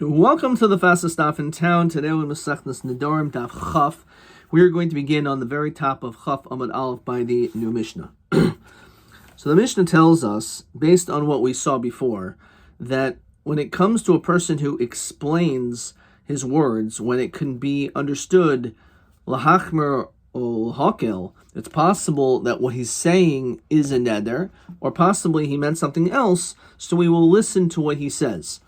Welcome to the fastest stop in town. Today we're Masechtas Nedarim Daf Chaf. We are going to begin on the very top of Chaf Amud Aleph by the new Mishnah. So the Mishnah tells us, based on what we saw before, that when it comes to a person who explains his words, when it can be understood lahachmer or lahakel, it's possible that what he's saying is a neder, or possibly he meant something else, so we will listen to what he says,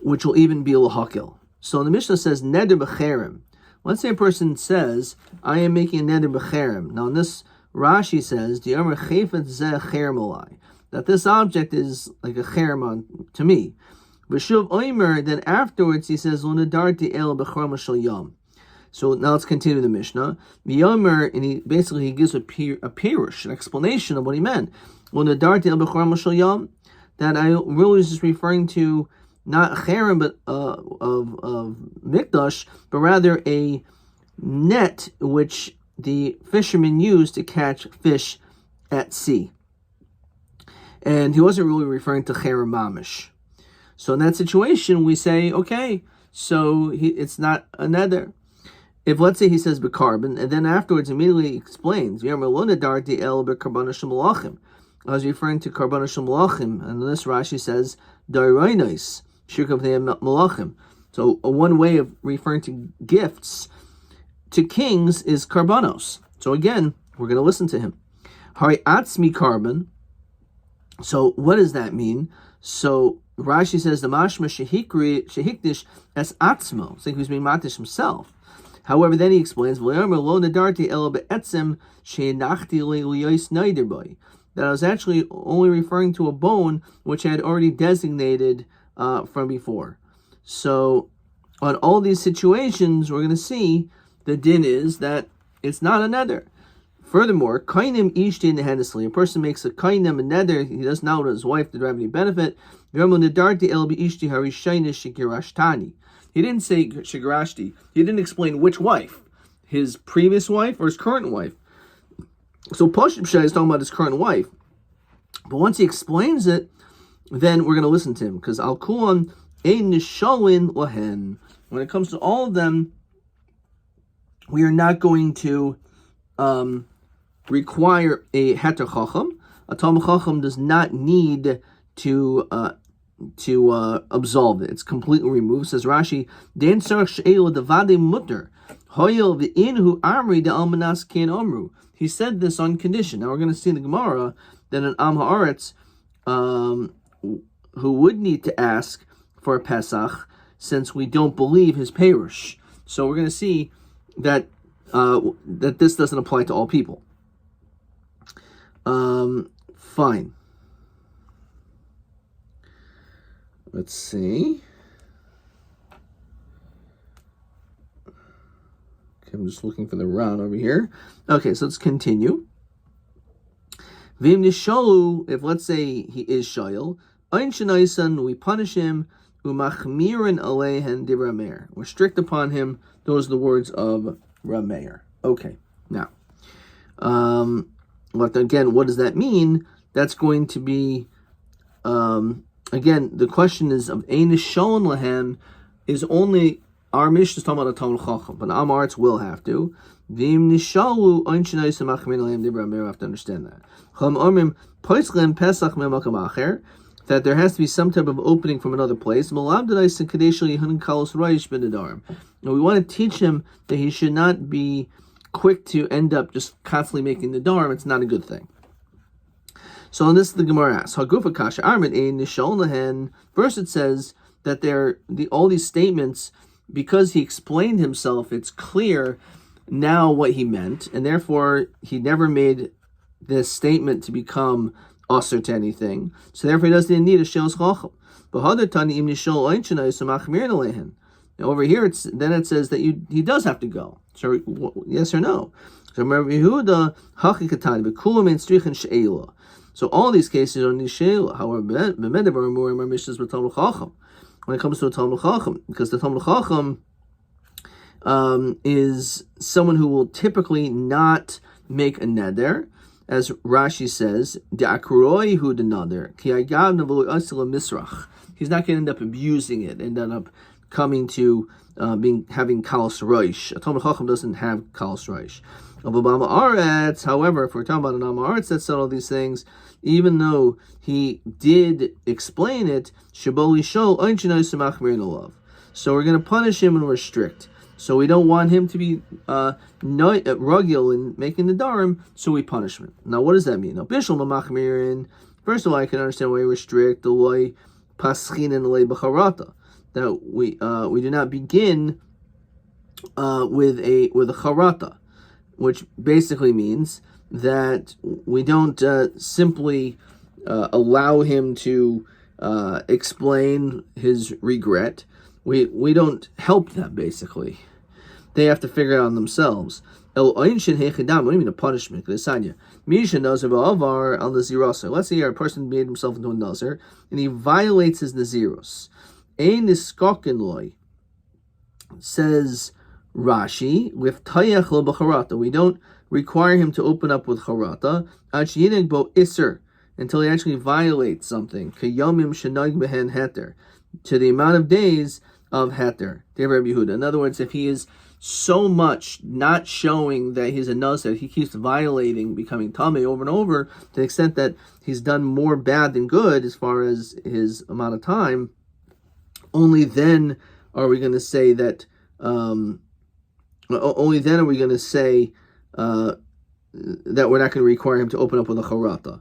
which will even be lahakel. So the Mishnah says neder b'cherem. Let's say a person says, I am making a neder b'cherem. Now in this, Rashi says, Di'amar chayfet zeh cherem alai, that this object is like a cherem to me. V'shuv oimer, then afterwards he says, Lo nedarti el b'chorma shel yom. So now let's continue the Mishnah. Yomi, and he gives a pirush, an explanation of what he meant. Lo nedarti el b'chorma shel yom, that I really was just referring to not cherem, but of mikdash, but rather a net which the fishermen used to catch fish at sea. And he wasn't really referring to cherem mamish. So in that situation, we say, okay, so it's not a neder. If, let's say, he says b'karbon, and then afterwards immediately explains, I was referring to karbon shel malachim, and this Rashi says, dairainos, shirkav malachim. So one way of referring to gifts to kings is karbanos. So again, we're going to listen to him. Hari atzmi karbon. So what does that mean? So Rashi says the mashma shehikdish es atzmo. So he was being matish himself. However, then he explains that I was actually only referring to a bone which I had already designated from before. So on all these situations, we're going to see the din is that it's not a neder. Furthermore, kainim ishti nehennesli. A person makes a kainim, a neder, he doesn't know his wife to derive any benefit. He didn't say shigarashti. He didn't explain which wife, his previous wife or his current wife. So Pashib Shai is talking about his current wife. But once he explains it, then we're going to listen to him. Because al kulan ein nishalin lahen. When it comes to all of them, we are not going to require a heter chacham. A talmid chacham does not need to absolve it. It's completely removed. Says Rashi, "Den sarach she'elu devade mutter hoyel v'inhu amri de almanas ken amru." He said this on condition. Now we're going to see in the Gemara that an Am Haaretz who would need to ask for a Pesach, since we don't believe his perush. So we're going to see that that this doesn't apply to all people. Fine. Let's see. Okay, I'm just looking for the round over here. Okay, so let's continue. Vim nishalu, if let's say he is shayil, ein shenaisan, we punish him, umachmirin alehen de Rameir. We're strict upon him. Those are the words of Rameir. Okay, now, again, what does that mean? That's going to be, again, the question is of ein nishalon lahem is only, our Mishnah is talking about a Talmid Chacham, but Am Haaretz will have to. Vim nishalu ein shenaisan machmirin alehen de Rameir. We have to understand that. That there has to be some type of opening from another place. And we want to teach him that he should not be quick to end up just constantly making the Nedarim. It's not a good thing. So on this, the Gemara asks, first it says that all these statements, because he explained himself, it's clear now what he meant, and therefore he never made this statement to become usher to anything. So therefore he doesn't need a shelos chacham. But over here, it says that he does have to go. So yes or no? So all these cases are nishela. However, when it comes to a Talmid Chacham, because the Talmid Chacham is someone who will typically not make a neder, as Rashi says, he's not going to end up abusing it and end up coming to having kalas roish. A Talmid Chacham doesn't have kalas roish. However, if we're talking about an Am Haaretz that said all these things, even though he did explain it, so we're going to punish him and restrict. So we don't want him to be rugil in making the darim, so we punish him. Now, what does that mean? Now, bishul mamachmirin. First of all, I can understand why we restrict the loy paschin and loy b'charata, that we do not begin with a charata, which basically means that we don't simply allow him to explain his regret. We don't help them, basically. They have to figure it out on themselves. What do you mean a punishment? Let's say a person made himself into a nazir and he violates his naziros. Says Rashi, with tayach lo b'charata, we don't require him to open up with charata until he actually violates something. Kayomim shenag behen heter, to the amount of days of heter. In other words, if he is so much not showing that he's a nazir, he keeps violating, becoming tamei over and over, to the extent that he's done more bad than good as far as his amount of time, only then are we going to say that. Only then are we going to say that we're not going to require him to open up with a charata.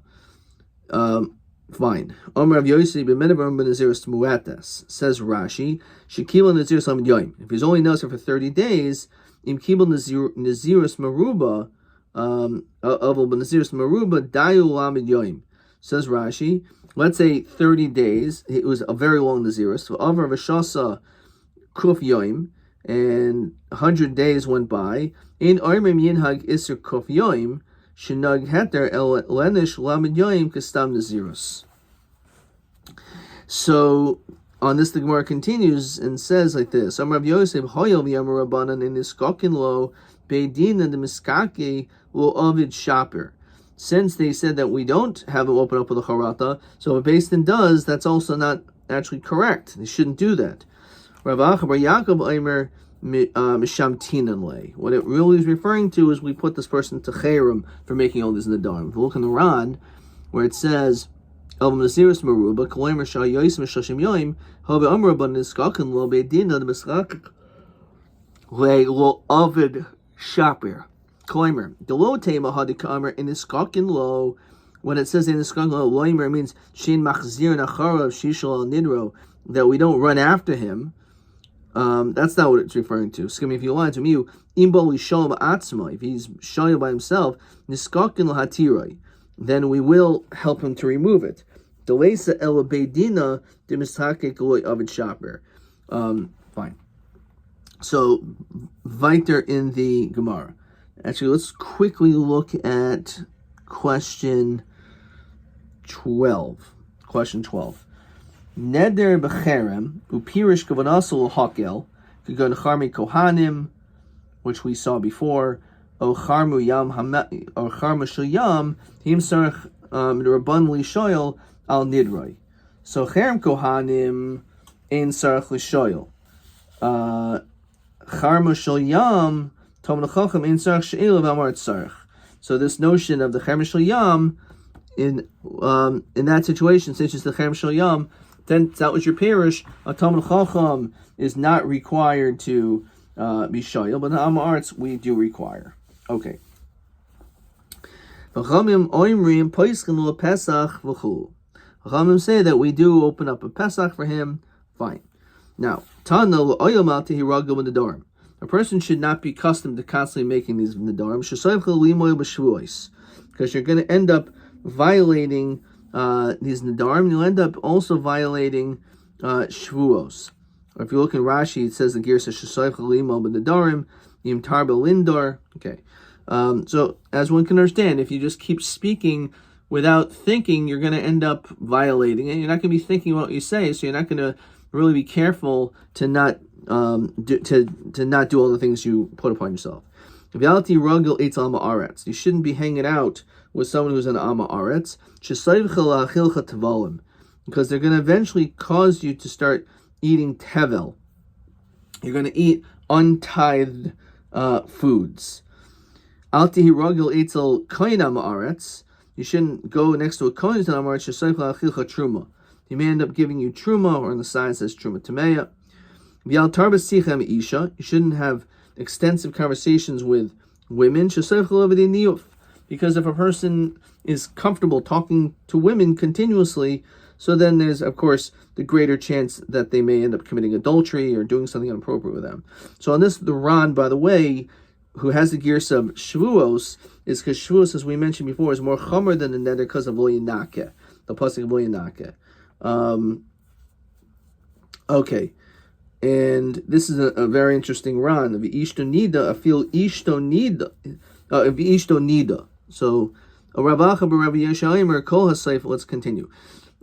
Fine. Omer of Yossi b'medarim b'naziros muatas, says Rashi, shekibel naziros lamid yoim. If he's only nazir for 30 days, im kibel naziros maruba, aval b'naziros maruba dayu lamid yoim. Says Rashi, let's say 30 days. It was a very long naziros. So over v'shasa kuf yoim, and 100 days went by. In Armim Yinhag Isser Kuf Yoim, Shinag Heter El Lenish Lamed Yoim Kastam Naziros. So on this, the Gemara continues and says like this: Amar Rav Yosef Hoyel V'Yamar Rabbanan in Niskokin Lo Beidin and the Miskake Lo Ovid Shaper. Since they said that we don't have him open up with a charata, so if a Beis Din does, that's also not actually correct. They shouldn't do that. What it really is referring to is we put this person to cherem for making all these nedarim. If you look in the Ran, where it says El Naziris Maruba Kolomer Shah Yosim Shashim Yoim Hobe Amraban Niskakin Lo Beidina the Miskak Le Lo Ovid Shapir Kolomer the Lo Tema Hadikamer in Niskakin Lo. When it says in Niskakin Lo Loimer means Shin Machzir Nacharav Shishal Al Nidro, that we don't run after him. That's not what it's referring to. Excuse me, if you lie to me, if he's shayel by himself, niskakin l'hatiroi, then we will help him to remove it. Delesa el beidina de mishake koloi avid shaper. Fine. So, weiter in the Gemara. Actually, let's quickly look at question 12. Question 12. Neder b'cherem upirish kavanasul hakel kagon charmi kohanim, which we saw before. O charmu yam or charmu shel yam him sarach rabban lishoyel al nidroi. So cherem kohanim ein sarach lishoyel. Charmu shel yam Tomid Chacham ein sarach she'el v'amar tzarach. So this notion of the cherem shel yam in that situation, since it's the cherem shel yam, then that was your parish. A Tomid Chacham is not required to be shayil, but the Am Haaretz we do require. Okay. Chachamim oimrim poiskin lo Pesach v'chu. Chachamim say that we do open up a Pesach for him. Fine. Now, Tana lo oyam al tehiragel nedarim. A person should not be accustomed to constantly making these nedarim. Shesayv chalimoy b'shvuos, because you're going to end up violating these nedarim. You'll end up also violating shvuos. Or if you look in Rashi, it says the gear says shesayv chalimo b'nedarim yim tar b'lindor. Okay. So as one can understand, if you just keep speaking without thinking, you're going to end up violating it. You're not going to be thinking about what you say, so you're not going to really be careful to not not do all the things you put upon yourself. You shouldn't be hanging out with someone who's an Am Haaretz. because they're going to eventually cause you to start eating tevel. You're going to eat untithed foods. Al tihi ragil etzel kohen ha'aretz. You shouldn't go next to a kohen ha'aretz shesoich la'achilcha truma. He may end up giving you truma, or on the side says truma tameya. V'al tarbas sichem isha. You shouldn't have extensive conversations with women. Shesoich la'avedi niyuf. Because if a person is comfortable talking to women continuously, so then there's, of course, the greater chance that they may end up committing adultery or doing something inappropriate with them. So on this, the Ran, by the way, who has the gears of Shavuos, is because Shavuos, as we mentioned before, is more chomer than the neder because of Lo Yinakeh, the pasuk of Lo Yinakeh. Okay, and this is a very interesting Ran. V'ishto nida, afil ishto nida, v'ishto nida. So, Rabbi Yeshai Kol HaSeifa, let's continue.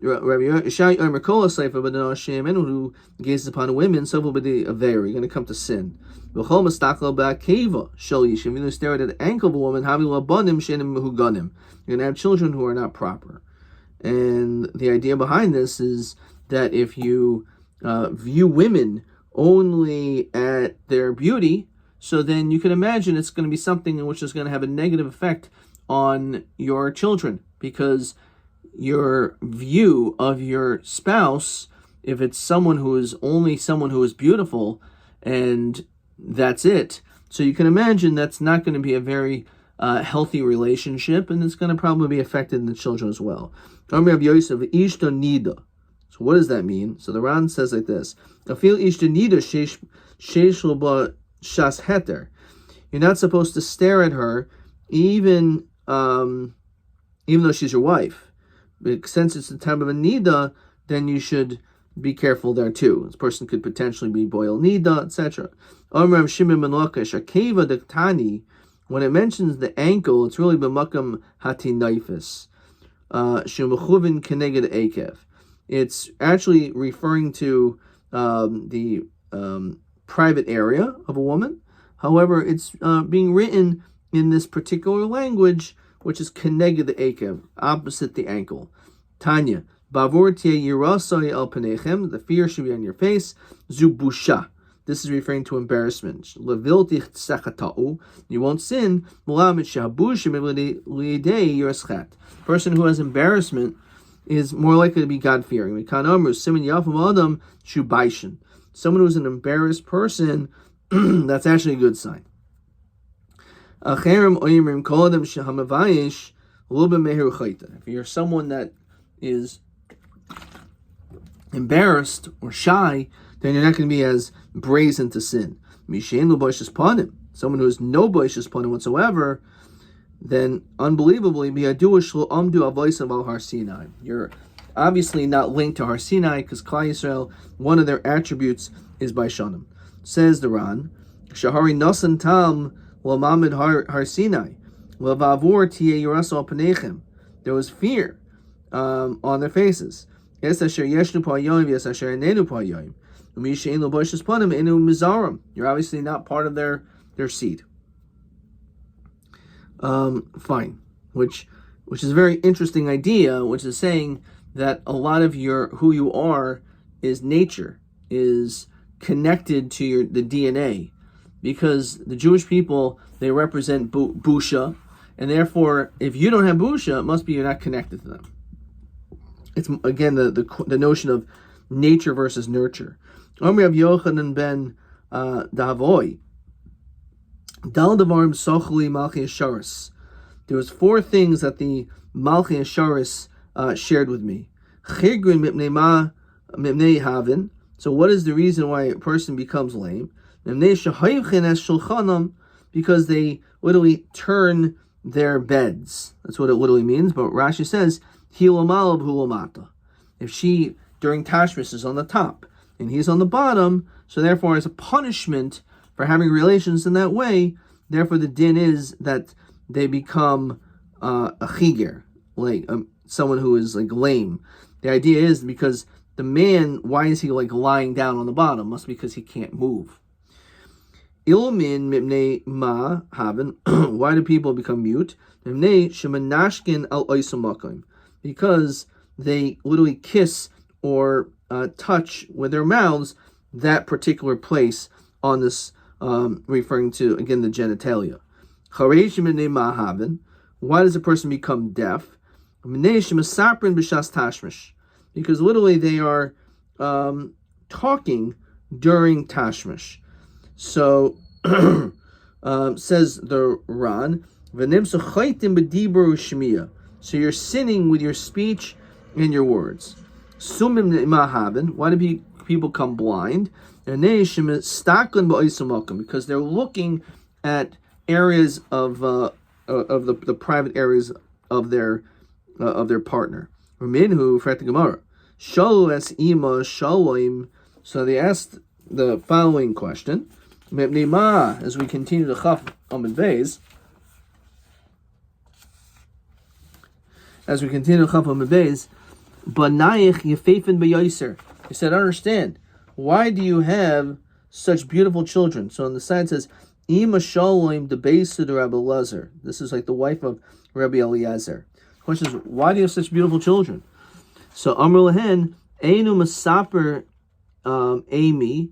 Rabbi Yeshai Kol HaSeifa, but Hashem, who gazes upon women, so will be the Aver, you're going to come to sin. V'chol Mastakla Ba'Keva, Shel Yishim, you stare at the ankle of a woman, Havi Labanim Shenim Huganim. You're going to have children who are not proper. And the idea behind this is that if you view women only at their beauty, so then you can imagine it's going to be something in which is going to have a negative effect on your children, because your view of your spouse, if it's someone who is only someone who is beautiful and that's it, so you can imagine that's not going to be a very healthy relationship, and it's going to probably be affected in the children as well. So what does that mean? So the Ran says like this: you're not supposed to stare at her even though she's your wife. But since it's the time of a nida, then you should be careful there too. This person could potentially be boil nida, etc. When it mentions the ankle, it's really b'makam hatinaifis, shumachuvin keneged ekev. It's actually referring to the private area of a woman. However, it's being written in this particular language, which is keneged the ekev, opposite the ankle. Tanya, bavur tiye yirasai el panechem, the fear should be on your face. Zubusha. This is referring to embarrassment. Levilti tzechatau. You won't sin. Person who has embarrassment is more likely to be God-fearing. Someone who's an embarrassed person, that's actually a good sign. If you're someone that is embarrassed or shy, then you're not going to be as brazen to sin. Someone who has no boishes panim whatsoever, then unbelievably, you're obviously not linked to Har Sinai, because Klal Yisrael, one of their attributes is Baishanim. Says the Ran, Shahari Nasan Tam Lamamid Har Sinai, Lavavur Tiye Yirasal Panechem. There was fear on their faces. Yes, Asher Yeshnu Pa'yoim, yes, Asher Enenu Pa'yoim. You're obviously not part of their seed. Fine. Which is a very interesting idea, which is saying that a lot of who you are is nature, is connected to the DNA, because the Jewish people, they represent busha, and therefore, if you don't have busha, it must be you're not connected to them. It's again the notion of nature versus nurture. Omer of Yochanan ben Davoy. Dal Devarim Sochli Malchi Asharis. There was 4 things that the Malchi Asharis shared with me. Chirgun mipnei havin. So what is the reason why a person becomes lame? Because they literally turn their beds. That's what it literally means. But Rashi says, if she during Tashmis is on the top and he's on the bottom, so therefore as a punishment for having relations in that way, therefore the din is that they become a chiger, like someone who is like lame. The idea is because the man, why is he like lying down on the bottom? Must be because he can't move. Ilmin mipnei ma haven. Why do people become mute? Because they literally kiss or touch with their mouths that particular place on this, referring to, again, the genitalia. Why does a person become deaf? Because literally they are talking during tashmish. So says the Ran, so you're sinning with your speech and your words. Why do people come blind? Because they're looking at areas of the private areas of their partner. So they asked the following question, as we continue to Chaf Amud Beis. He said, understand, why do you have such beautiful children? So on the side it says, Ima Shalom the Beisud Rabbi Eliezer. This is like the wife of Rabbi Eliezer. The question is, why do you have such beautiful children? So Amr Lehen, Einu Masaper Amy,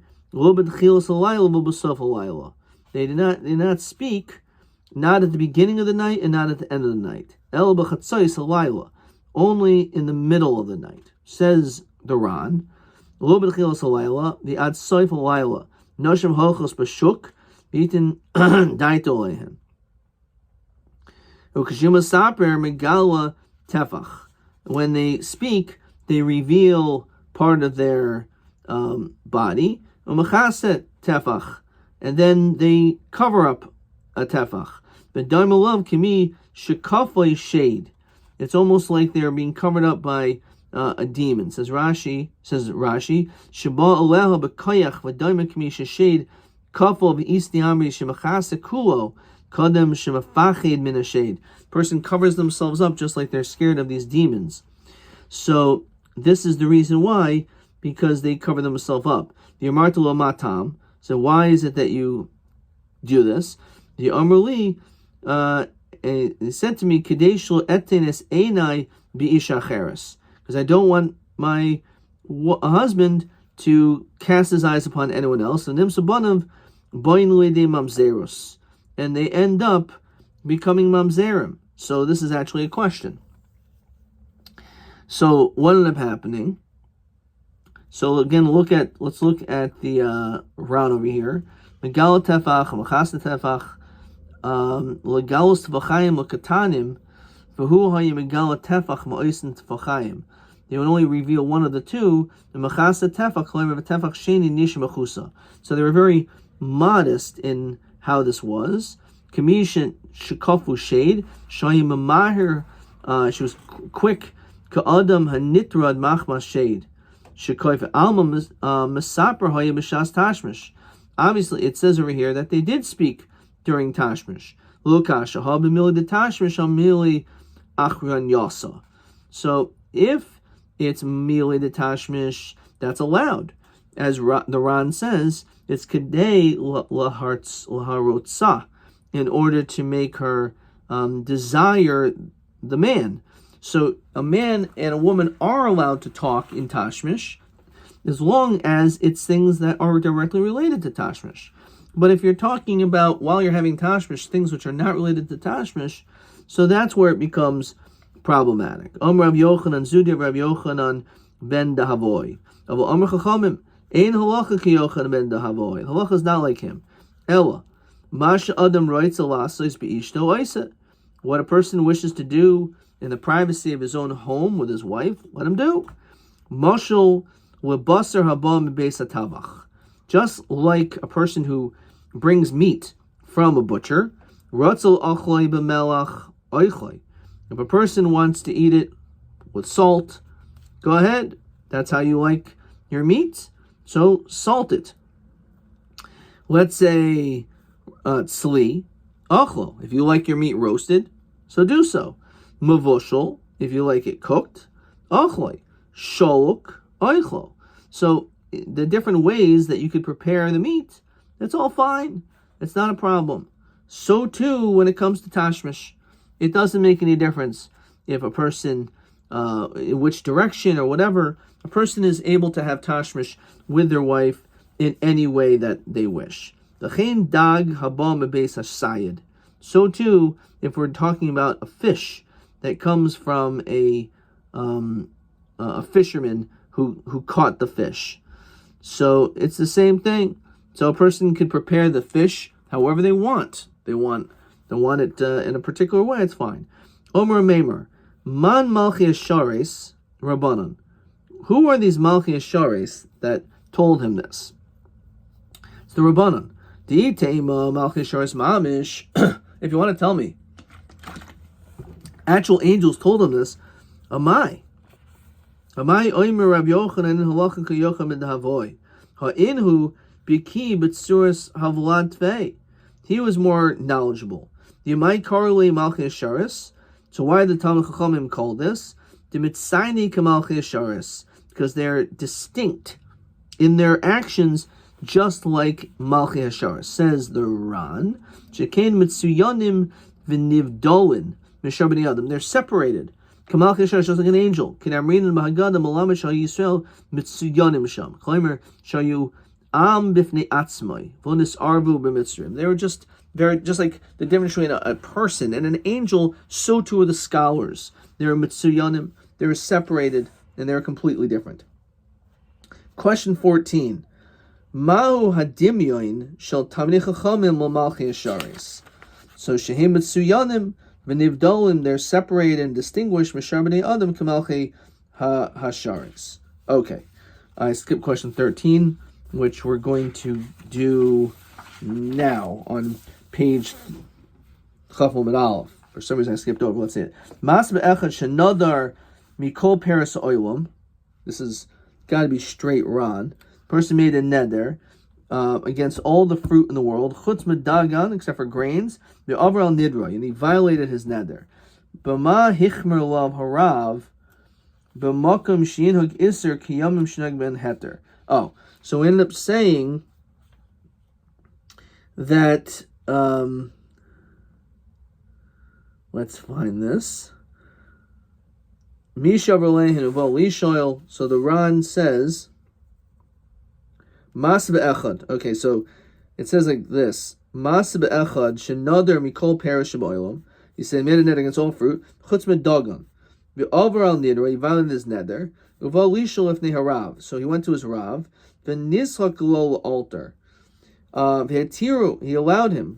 they did not speak, not at the beginning of the night and not at the end of the night. Only in the middle of the night. Says the Ran, the ad soif alayla, noshim hochos b'shuk, bitin daito lehem. Ukashima saper megala tefach. When they speak, they reveal part of their body, umachaset tefach, and then they cover up a tefach. But daimalav kimi shekafay shade. It's almost like they're being covered up by a demon. Says Rashi, Shaba aleha b'kayach v'daima kimi sheshade kafal v'isti amri shemachase kulo kadem shemafached min hashade. Person covers themselves up just like they're scared of these demons. So this is the reason why, because they cover themselves up. The Amartalo Matam. So why is it that you do this? The Amrli said to me, Kadeshlo etenes einai bi'isha cheres, because I don't want my husband to cast his eyes upon anyone else. And nimsabanav boin lede mamzerus, and they end up becoming mamzerim. So this is actually a question. So what ended up happening? So again, let's look at the Ran over here. Megala tefach, machas tefach, legalus tefachayim lekatanim, v'hu hayim megala tefach ma'osin tefachayim. They would only reveal one of the two. The machas tefach, however, tefach sheni nish mechusa. So they were very modest in how this was. Kamisha shekafu shade, shayim mahir. She was quick. Ka'adam hanitrad machmas shade. Obviously, it says over here that they did speak during Tashmish. So if it's Mili de Tashmish, that's allowed. As the Ran says, it's Kadei Laharotsa, in order to make her desire the man. So a man and a woman are allowed to talk in Tashmish, as long as it's things that are directly related to Tashmish. But if you're talking about, while you're having Tashmish, things which are not related to Tashmish, so that's where it becomes problematic. Rabbi Yochanan Zudi, Rabbi Yochanan ben Dahavoy. Amr Chachamim, Ein halacha ki Yochanan ben Dahavoy. Halacha is not like him. Ella, Masha Adam writes alasos beishto oisa. What a person wishes to do in the privacy of his own home with his wife, let him do. Mashal lebasar haba mibeis hatavach. Just like a person who brings meat from a butcher, ratzal achloi b'melach oichloi. If a person wants to eat it with salt, go ahead. That's how you like your meat, so salt it. Let's say tzli achlo. If you like your meat roasted, so do so. Mavoshel, if you like it cooked, achloi, sholuk, oichlo. So the different ways that you could prepare the meat, that's all fine. It's not a problem. So too when it comes to tashmish, it doesn't make any difference if a person in which direction or whatever, a person is able to have tashmish with their wife in any way that they wish. So too, if we're talking about a fish that comes from a fisherman who caught the fish, so it's the same thing. So a person could prepare the fish however they want. They want it in a particular way. It's fine. Omer Meimer, Man Malchi Ashares Rabbanon. Who are these Malchi Ashares that told him this? It's the Rabbanon. Di'itema Malchi Ashares Ma'amish. If you want to tell me, actual angels told him this. Amai Omer Rabbi Yochanan Halacha K'Yocham Midhavoy Ha'inhu Biki B'Tsuras Havlan Tvei. He was more knowledgeable. Yamai Karli Malchi Ashares. So why did the Talmud Chachamim call this? Dimitzaini Kamalchi Ashares, because they're distinct in their actions, just like Malchi Ashares. Says the Ran, Shekain Mitsuyanim v'Nivdolin Mishabani Adam. They're separated. Kamalchi Ashares, just like an angel. Kinamrin and Mahagada Malama Shal Yisrael Mitsuyanim Sham. Klaimer Shayu Am Bifnei Atzmai Vonis Arvu b'Mitzrim. They're just like the difference between a person and an angel, so too are the scholars. They're mitsuyanim, they're separated, and they're completely different. Question 14. Ma'u hadimyoin shel tamnei chachamim l'malchi asharis. So shehim mitsuyanim v'nivdolim, they're separated and distinguished m'shar b'nei adam k'malchi hasharis. Okay, I skipped question 13, which we're going to do now on page Chaf Amud Aleph. For some reason I skipped over. Let's see it. Mas be'echad shenadar mikol peres oilam. This has got to be straight Ron. Person made a neder against all the fruit in the world, chutz medagan, except for grains, be'avar al nidra, and he violated his neder. B'ma hichmer lav harav b'makom shinhug iser kiyamim shnag ben heter. Oh, so we ended up saying that, let's find this. Misha Berlehin Uval Lishoil. So the Ran says, Mas be'echad. Okay, so it says like this. Mas be'echad shenadar mikol perish b'olam. He said, made a neder against all fruit. Chutz medagan. Be'avar al nidra, he violated his neder. Uval Lishol ifnei harav. So he went to his rav. V'nishak lo altar. He allowed him,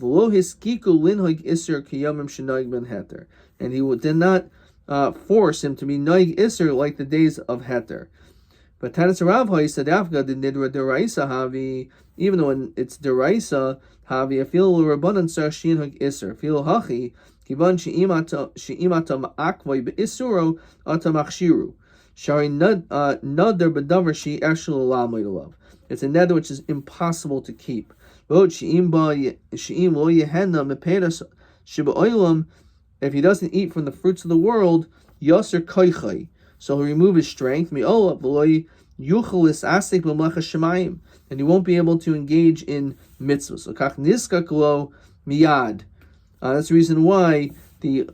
and he did not force him to be noig iser like the days of heter. But Tanis Rav he said afga the nidra deraisa havi, even though it's deraisa havi, I feel rabbanan sarshin hug iser, feel hachi kiban sheimata akvay beisuro atamachshiru shari nadar bedavar she actually love. It's a neder which is impossible to keep. If he doesn't eat from the fruits of the world, yaser koichai, so he'll remove his strength, and he won't be able to engage in mitzvahs. That's the reason why the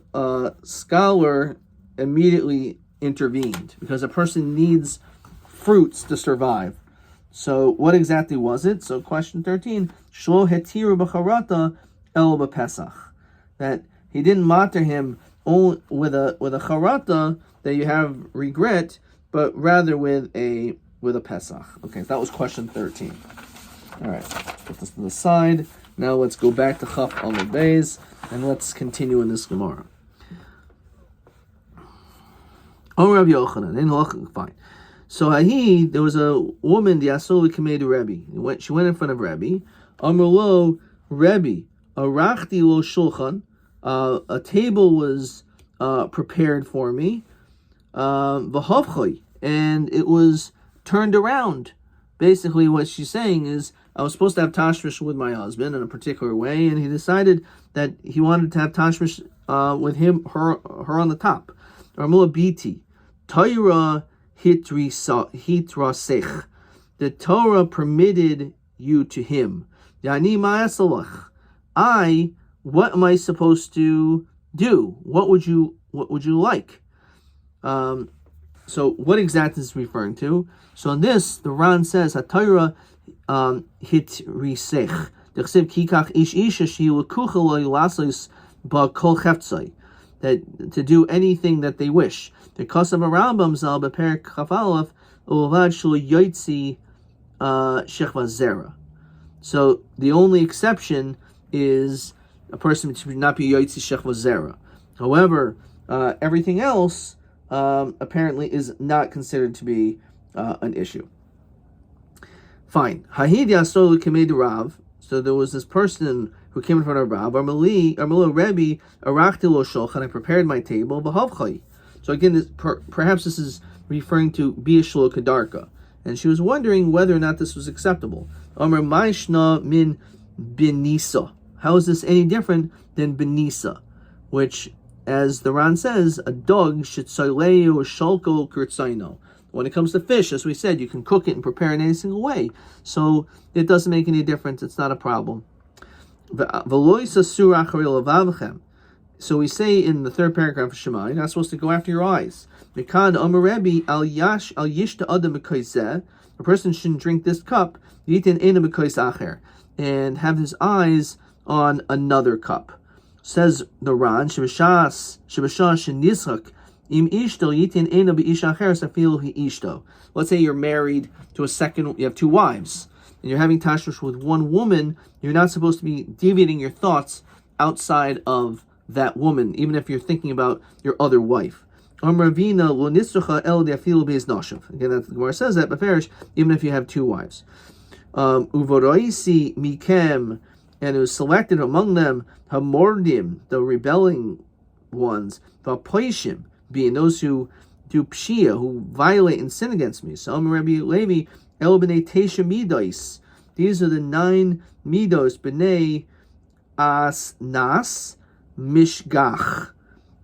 scholar immediately intervened, because a person needs fruits to survive. So what exactly was it? So question 13, Shlo hetiru b'charata el b'pesach, that he didn't matter him only with a charata that you have regret, but rather with a pesach. Okay, that was question 13. All right, put this to the side. Now let's go back to Chaf Amud Beis and let's continue in this Gemara. Oh, Rabbi Yochanan, fine. So there was a woman, the Asoli Kamei to Rabbi. She went in front of Rabbi. Amrlo, Rabbi, arachti lo shulchan. A table was prepared for me. V'havchoi, and it was turned around. Basically, what she's saying is, I was supposed to have tashmish with my husband in a particular way, and he decided that he wanted to have tashmish with her on the top. Amrlo biti, Torah hitrasech. The Torah permitted you to him. Yani ma'asalach. What am I supposed to do? What would you like? So what exactly is referring to? So in this, the Ran says, HaTorah hit risech. That to do anything that they wish. The Kosav Rambam zal beperek chafalaf uvad shul yoitzi shechva zera. So the only exception is a person should not be yoitzi shechva zera. However, everything else apparently is not considered to be an issue. Fine. Hahid yasolu kemed Rav. So there was this person who came in front of Rav. Armali Rabbi arachtilo shulchan. I prepared my table. V'havchai. So again, perhaps this is referring to biashlo kadarka, and she was wondering whether or not this was acceptable. Amar ma'ishna min benisa. How is this any different than benisa, which, as the Ran says, a dog should soileu or shalko kurtzaino. When it comes to fish, as we said, you can cook it and prepare it in any single way. So it doesn't make any difference. It's not a problem. So we say in the third paragraph of Shema, you're not supposed to go after your eyes. A person shouldn't drink this cup and have his eyes on another cup. Says the Ran, let's say you're married to a second, you have two wives, and you're having tashmish with one woman. You're not supposed to be deviating your thoughts outside of that woman, even if you're thinking about your other wife. Again, that's the Gemara says that, but even if you have two wives. Uvoroisi mikem, and it was selected among them hamordim, the rebelling ones, vapoishim, being those who do pshia, who violate and sin against me. So Rabbi Levi, el b'nei tesha midos. These are the 9 midos, b'nei as nas mishgach.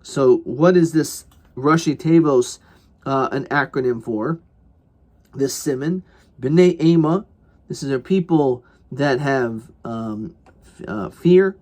So what is this Rashi Tevos an acronym for? This simon, b'nei ema. This is a people that have fear.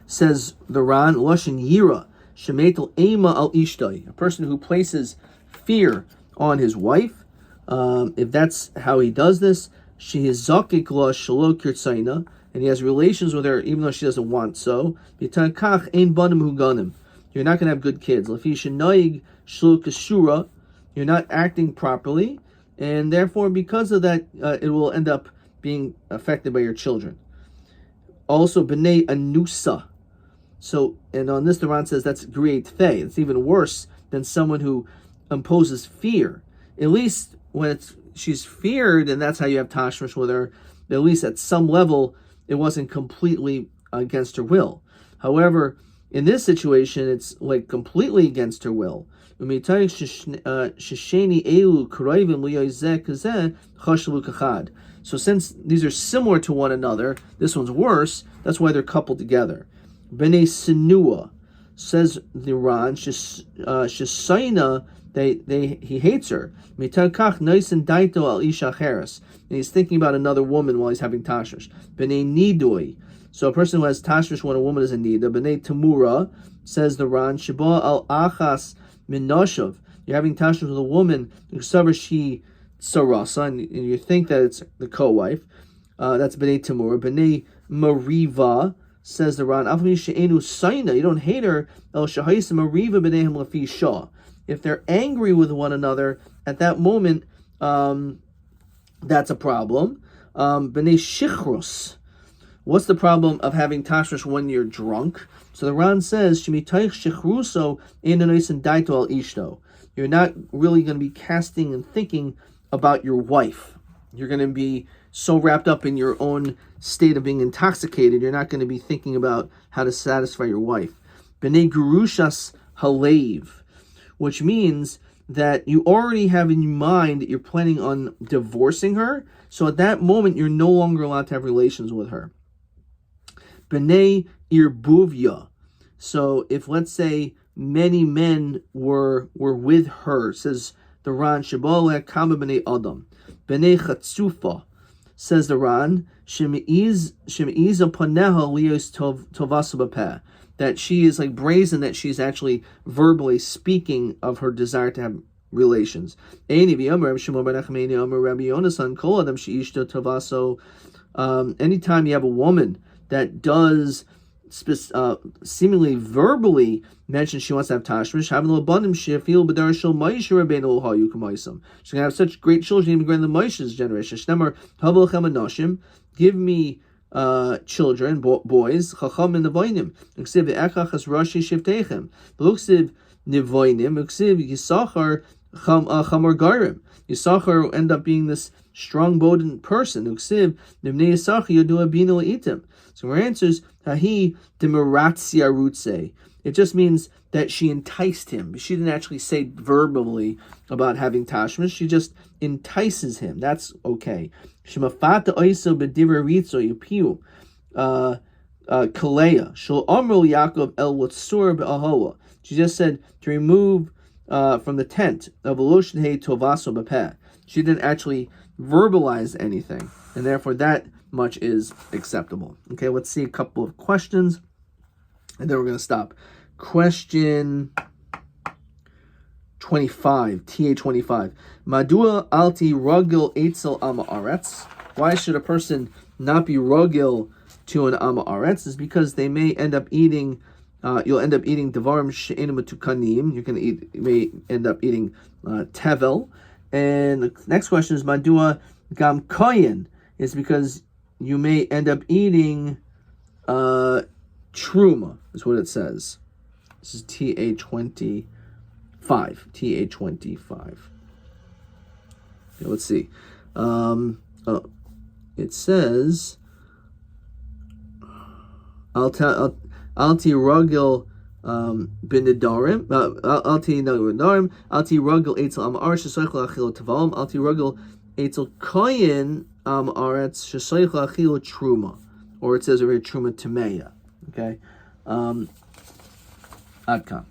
Says the Ran, Lashon Yira, Shemetel Ema al Ishtay, a person who places fear on his wife. If that's how he does this, she is Zakik la Shalo Kirtzaina, and he has relations with her even though she doesn't want so. B'tankach ein banim huganim. You're not going to have good kids. Lafi shenaig shlo kashura. You're not acting properly, and therefore, because of that, it will end up being affected by your children. Also, b'nei anusa. So, and on this, the Ran says that's great fey. It's even worse than someone who imposes fear. At least when she's feared, and that's how you have tashmish with her, at least at some level, it wasn't completely against her will. However, in this situation, it's like completely against her will. So since these are similar to one another, this one's worse, that's why they're coupled together. B'nei Sinua, says the Ran, Shesaina, he hates her. And he's thinking about another woman while he's having tashmish. B'nei Nidoi, so a person who has tashmish when a woman is in nida. B'nei Tamura, says the Ran, Sheba al achas min nashav. You're having tashmish with a woman, she sarasa, and you think that it's the co-wife. That's B'nei Tamura. B'nei Mariva, says the Ran, you don't hate her. If they're angry with one another at that moment, that's a problem. B'nei shichrus. What's the problem of having tashmish when you're drunk? So the Ran says, you're not really going to be casting and thinking about your wife. You're going to be so wrapped up in your own state of being intoxicated, you're not going to be thinking about how to satisfy your wife. B'nei Gerushas Halev, which means that you already have in your mind that you're planning on divorcing her, so at that moment you're no longer allowed to have relations with her. B'nei Irbuvya, so if, let's say, many men were with her, says the Ran, Shabbaleh Kama B'nei Adam. B'nei Chatzufa, says the Ran, that that she is like brazen, that she's actually verbally speaking of her desire to have relations. Anytime you have a woman that does seemingly verbally mention she wants to have tashmish, she's gonna have such great children, even greater than Moshe's generation. Give me children, boys, chacham and nevoinim. Uksiv ve'echachas rashi shiftechem. Uksiv nevoinim. Uksiv yisachar chamor garim. Yisachar will end up being this strong-boded person. Uksiv nevnei yisachar yodu abinu itim. So her answer is hahi demiratzia rutze. It just means that she enticed him. She didn't actually say verbally about having tashmish. She just entices him. That's okay. Shemafata oiso b'diver ritzo yupiu kaleya shel amrul Yaakov el watsur be'ahoa. She just said to remove from the tent of Eloshnei tovaso b'peh. She didn't actually verbalize anything, and therefore that much is acceptable. Okay, let's see a couple of questions, and then we're going to stop. Question 25, TA 25. Madua alti ragil eitzel ama aretz. Why should a person not be ragil to an ama aretz? Is because they may end up eating. You'll end up eating devarim she'enu metukanim. You may end up eating tevel. And the next question is madua gam koyin. Is because you may end up eating truma. Is what it says. This is TA 25. TA 25. Okay, let's see. It says Alti Ragil bin Nedarim. Alti Nedarim. Alti Ragil Eitzel Am Aretz Shesoichel Achil Tavalim. Alti Ragil Eitzel Koyin Am Aretz Shesoichel Achil Truma. Or it says over here Truma Tameya. Okay. Adkan.